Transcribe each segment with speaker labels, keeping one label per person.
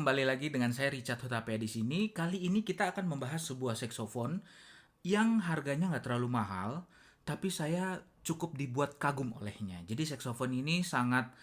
Speaker 1: kembali lagi dengan saya Richard Hutapea di sini. Kali ini kita akan membahas sebuah saksofon yang harganya nggak terlalu mahal, tapi saya cukup dibuat kagum olehnya. Jadi saksofon ini sangat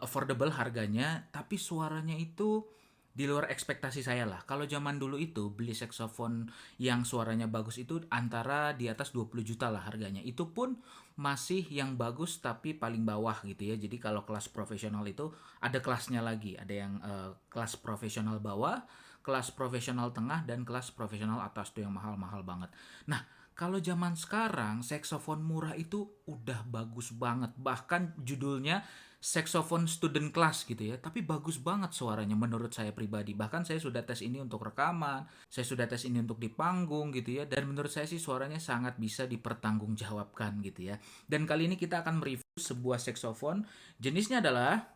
Speaker 1: affordable harganya, tapi suaranya itu di luar ekspektasi saya lah. Kalau zaman dulu itu beli saksofon yang suaranya bagus itu antara di atas 20 juta lah harganya. Itu pun masih yang bagus tapi paling bawah gitu ya. Jadi kalau kelas profesional itu ada kelasnya lagi. Ada yang kelas profesional bawah, kelas profesional tengah, dan kelas profesional atas tuh yang mahal-mahal banget. Nah, kalau zaman sekarang saksofon murah itu udah bagus banget. Bahkan judulnya saksofon student class gitu ya. Tapi bagus banget suaranya menurut saya pribadi. Bahkan saya sudah tes ini untuk rekaman, saya sudah tes ini untuk di panggung gitu ya. Dan menurut saya sih suaranya sangat bisa dipertanggungjawabkan gitu ya. Dan kali ini kita akan mereview sebuah saksofon. Jenisnya adalah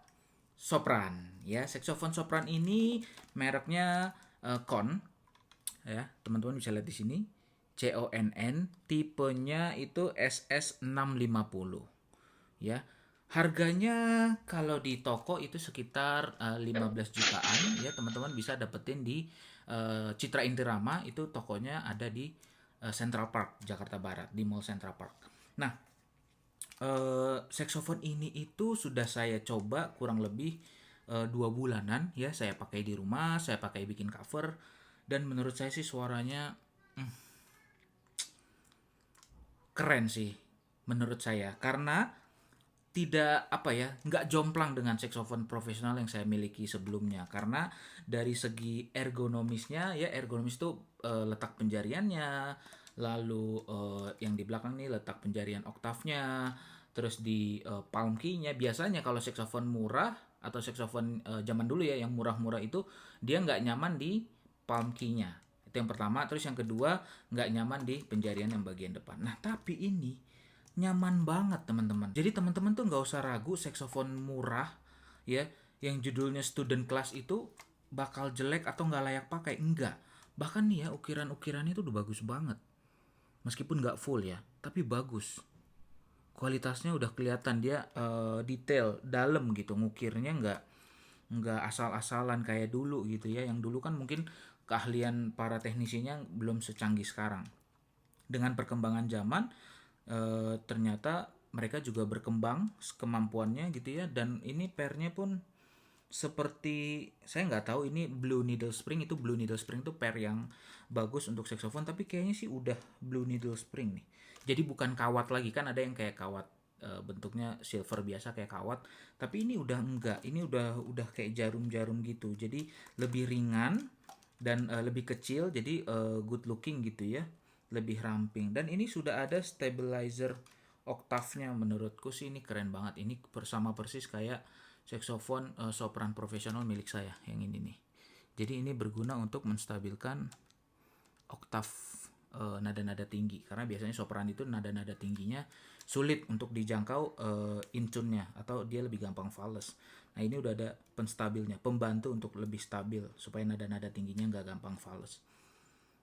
Speaker 1: sopran ya. Saksofon sopran ini mereknya Conn ya. Teman-teman bisa lihat di sini. CONN, tipenya itu SS650 ya. Harganya kalau di toko itu sekitar 15 jutaan ya. Teman-teman bisa dapetin di Citra Intirama, itu tokonya ada di Central Park Jakarta Barat, di Mall Central Park. Nah, saksofon ini itu sudah saya coba kurang lebih 2 bulanan ya. Saya pakai di rumah, saya pakai bikin cover, dan menurut saya sih suaranya keren sih menurut saya, karena tidak apa ya, nggak jomplang dengan saksofon profesional yang saya miliki sebelumnya. Karena dari segi ergonomisnya ya, ergonomis itu letak penjariannya, lalu yang di belakang nih letak penjarian oktavnya, terus di palm key-nya. Biasanya kalau saksofon murah atau saksofon zaman dulu ya yang murah-murah itu, dia nggak nyaman di palm key-nya. Itu yang pertama. Terus yang kedua, nggak nyaman di penjarian yang bagian depan. Nah, tapi ini nyaman banget teman-teman. Jadi teman-teman tuh nggak usah ragu, saksofon murah ya yang judulnya student class itu bakal jelek atau nggak layak pakai. Enggak. Bahkan nih ya, ukiran-ukirannya itu udah bagus banget. Meskipun nggak full ya, tapi bagus. Kualitasnya udah kelihatan, dia detail dalam gitu, ngukirnya nggak asal-asalan kayak dulu gitu ya. Yang dulu kan mungkin keahlian para teknisinya belum secanggih sekarang. Dengan perkembangan zaman, ternyata mereka juga berkembang kemampuannya gitu ya. Dan ini pairnya pun seperti, saya nggak tahu ini Blue Needle Spring. Itu Blue Needle Spring itu pair yang bagus untuk saxophone, tapi kayaknya sih udah Blue Needle Spring nih. Jadi bukan kawat lagi, kan ada yang kayak kawat bentuknya silver biasa kayak kawat, tapi ini udah enggak. Ini udah kayak jarum-jarum gitu. Jadi lebih ringan dan lebih kecil, jadi good looking gitu ya, lebih ramping. Dan ini sudah ada stabilizer oktavnya. Menurutku sih ini keren banget. Ini bersama persis kayak saksofon sopran profesional milik saya yang ini nih. Jadi ini berguna untuk menstabilkan oktav nada-nada tinggi, karena biasanya sopran itu nada-nada tingginya sulit untuk dijangkau in tune-nya, atau dia lebih gampang fals. Nah, ini udah ada penstabilnya, pembantu untuk lebih stabil supaya nada-nada tingginya nggak gampang fals.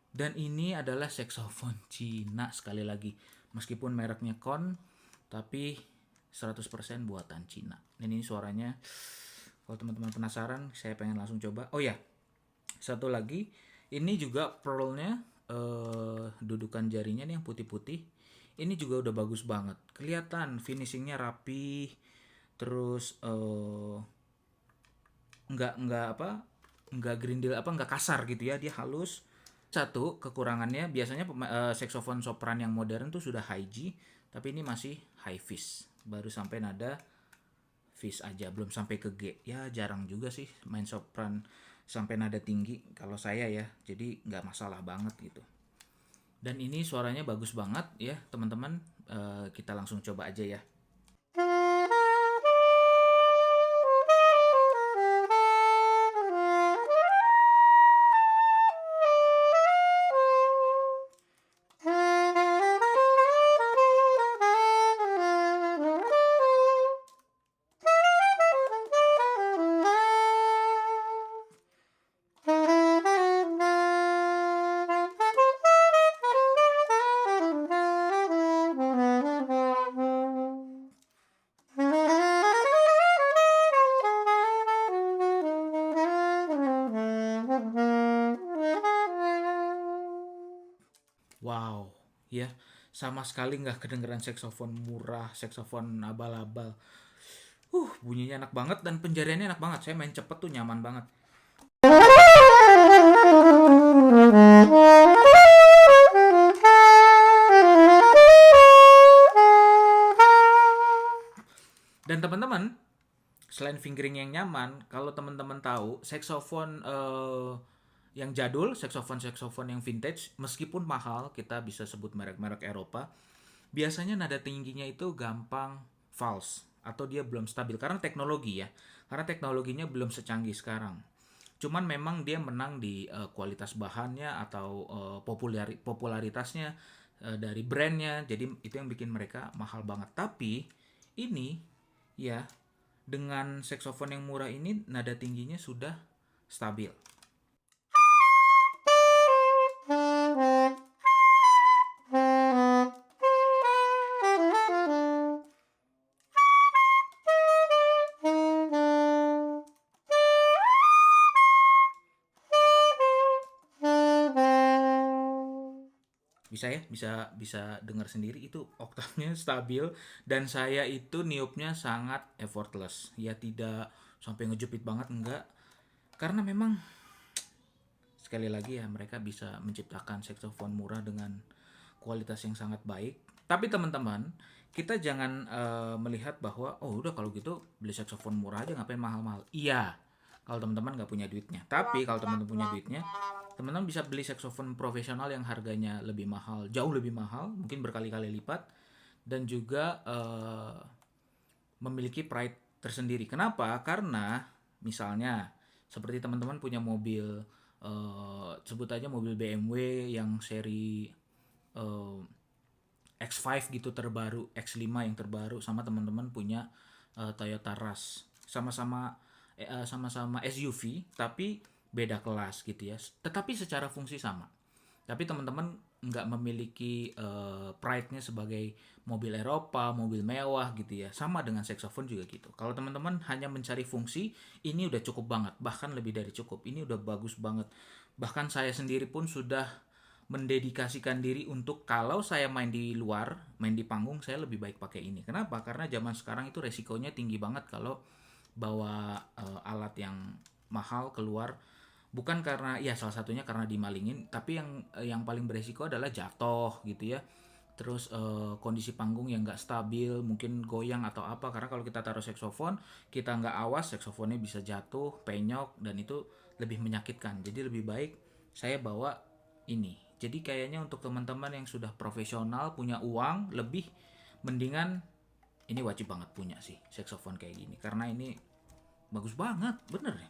Speaker 1: Dan ini adalah saksofon Cina sekali lagi. Meskipun mereknya Conn, tapi 100% buatan Cina. Dan ini suaranya, kalau teman-teman penasaran, saya pengen langsung coba. Oh ya, satu lagi, ini juga pearlnya, dudukan jarinya nih yang putih-putih. Ini juga udah bagus banget. Kelihatan finishingnya rapi, terus nggak apa, nggak grindel apa, nggak kasar gitu ya, dia halus. Satu kekurangannya, biasanya saksofon sopran yang modern tuh sudah high G, tapi ini masih high fis, baru sampai nada fis aja, belum sampai ke G. Ya jarang juga sih main sopran sampai nada tinggi kalau saya ya, jadi nggak masalah banget gitu. Dan ini suaranya bagus banget ya teman-teman. Kita langsung coba aja ya. ya. Sama sekali nggak kedengeran saksofon murah, saksofon abal-abal. Bunyinya enak banget dan penjariannya enak banget. Saya main cepet tuh nyaman banget. Dan teman-teman, selain fingering yang nyaman, kalau teman-teman tahu, saksofon yang jadul, saksofon-saksofon yang vintage, meskipun mahal, kita bisa sebut merek-merek Eropa, biasanya nada tingginya itu gampang false atau dia belum stabil karena teknologi ya. Karena teknologinya belum secanggih sekarang. Cuman memang dia menang di kualitas bahannya atau popularitasnya dari brandnya. Jadi itu yang bikin mereka mahal banget. Tapi ini ya dengan saksofon yang murah ini nada tingginya sudah stabil. Bisa ya, bisa dengar sendiri itu oktavnya stabil dan saya itu niupnya sangat effortless. Ya tidak sampai ngejepit banget enggak. Karena memang sekali lagi ya mereka bisa menciptakan saksofon murah dengan kualitas yang sangat baik. Tapi teman-teman, kita jangan melihat bahwa oh udah kalau gitu beli saksofon murah aja ngapain mahal-mahal. Iya, kalau teman-teman nggak punya duitnya. Tapi kalau teman-teman punya duitnya, teman-teman bisa beli saksofon profesional yang harganya lebih mahal, jauh lebih mahal, mungkin berkali-kali lipat, dan juga memiliki pride tersendiri. Kenapa? Karena misalnya seperti teman-teman punya mobil, sebut aja mobil BMW yang seri eh, X5 gitu terbaru, X5 yang terbaru, sama teman-teman punya Toyota Rush, sama-sama SUV tapi beda kelas gitu ya. Tetapi secara fungsi sama. Tapi teman-teman nggak memiliki pride-nya sebagai mobil Eropa, mobil mewah gitu ya. Sama dengan saxophone juga gitu. Kalau teman-teman hanya mencari fungsi, ini udah cukup banget, bahkan lebih dari cukup. Ini udah bagus banget. Bahkan saya sendiri pun sudah mendedikasikan diri untuk kalau saya main di luar, main di panggung, saya lebih baik pakai ini. Kenapa? Karena zaman sekarang itu resikonya tinggi banget kalau bawa alat yang mahal keluar, bukan karena ya salah satunya karena dimalingin, tapi yang paling beresiko adalah jatuh gitu ya. Terus kondisi panggung yang nggak stabil, mungkin goyang atau apa, karena kalau kita taruh saksofon kita nggak awas, saksofonnya bisa jatuh, penyok, dan itu lebih menyakitkan. Jadi lebih baik saya bawa ini. Jadi kayaknya untuk teman-teman yang sudah profesional, punya uang lebih, mendingan ini wajib banget punya sih saksofon kayak gini, karena ini bagus banget bener ya.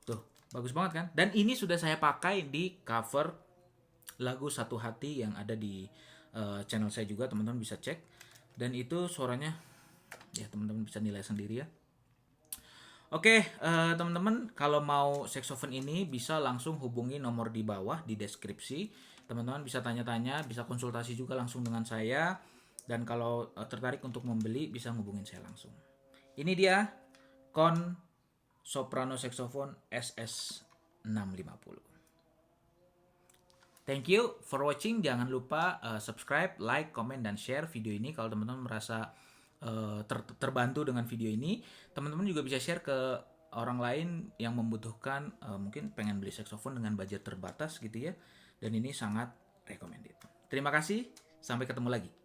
Speaker 1: Tuh bagus banget kan, dan ini sudah saya pakai di cover lagu Satu Hati yang ada di channel saya juga, teman-teman bisa cek. Dan itu suaranya ya teman-teman bisa nilai sendiri ya. Oke, teman-teman, kalau mau saxophone ini bisa langsung hubungi nomor di bawah di deskripsi. Teman-teman bisa tanya-tanya, bisa konsultasi juga langsung dengan saya. Dan kalau tertarik untuk membeli, bisa ngubungin saya langsung. Ini dia Kon Soprano Saxophone SS650. Thank you for watching. Jangan lupa subscribe, like, comment, dan share video ini kalau teman-teman merasa terbantu dengan video ini. Teman-teman juga bisa share ke orang lain yang membutuhkan, mungkin pengen beli saxophone dengan budget terbatas gitu ya. Dan ini sangat recommended. Terima kasih, sampai ketemu lagi.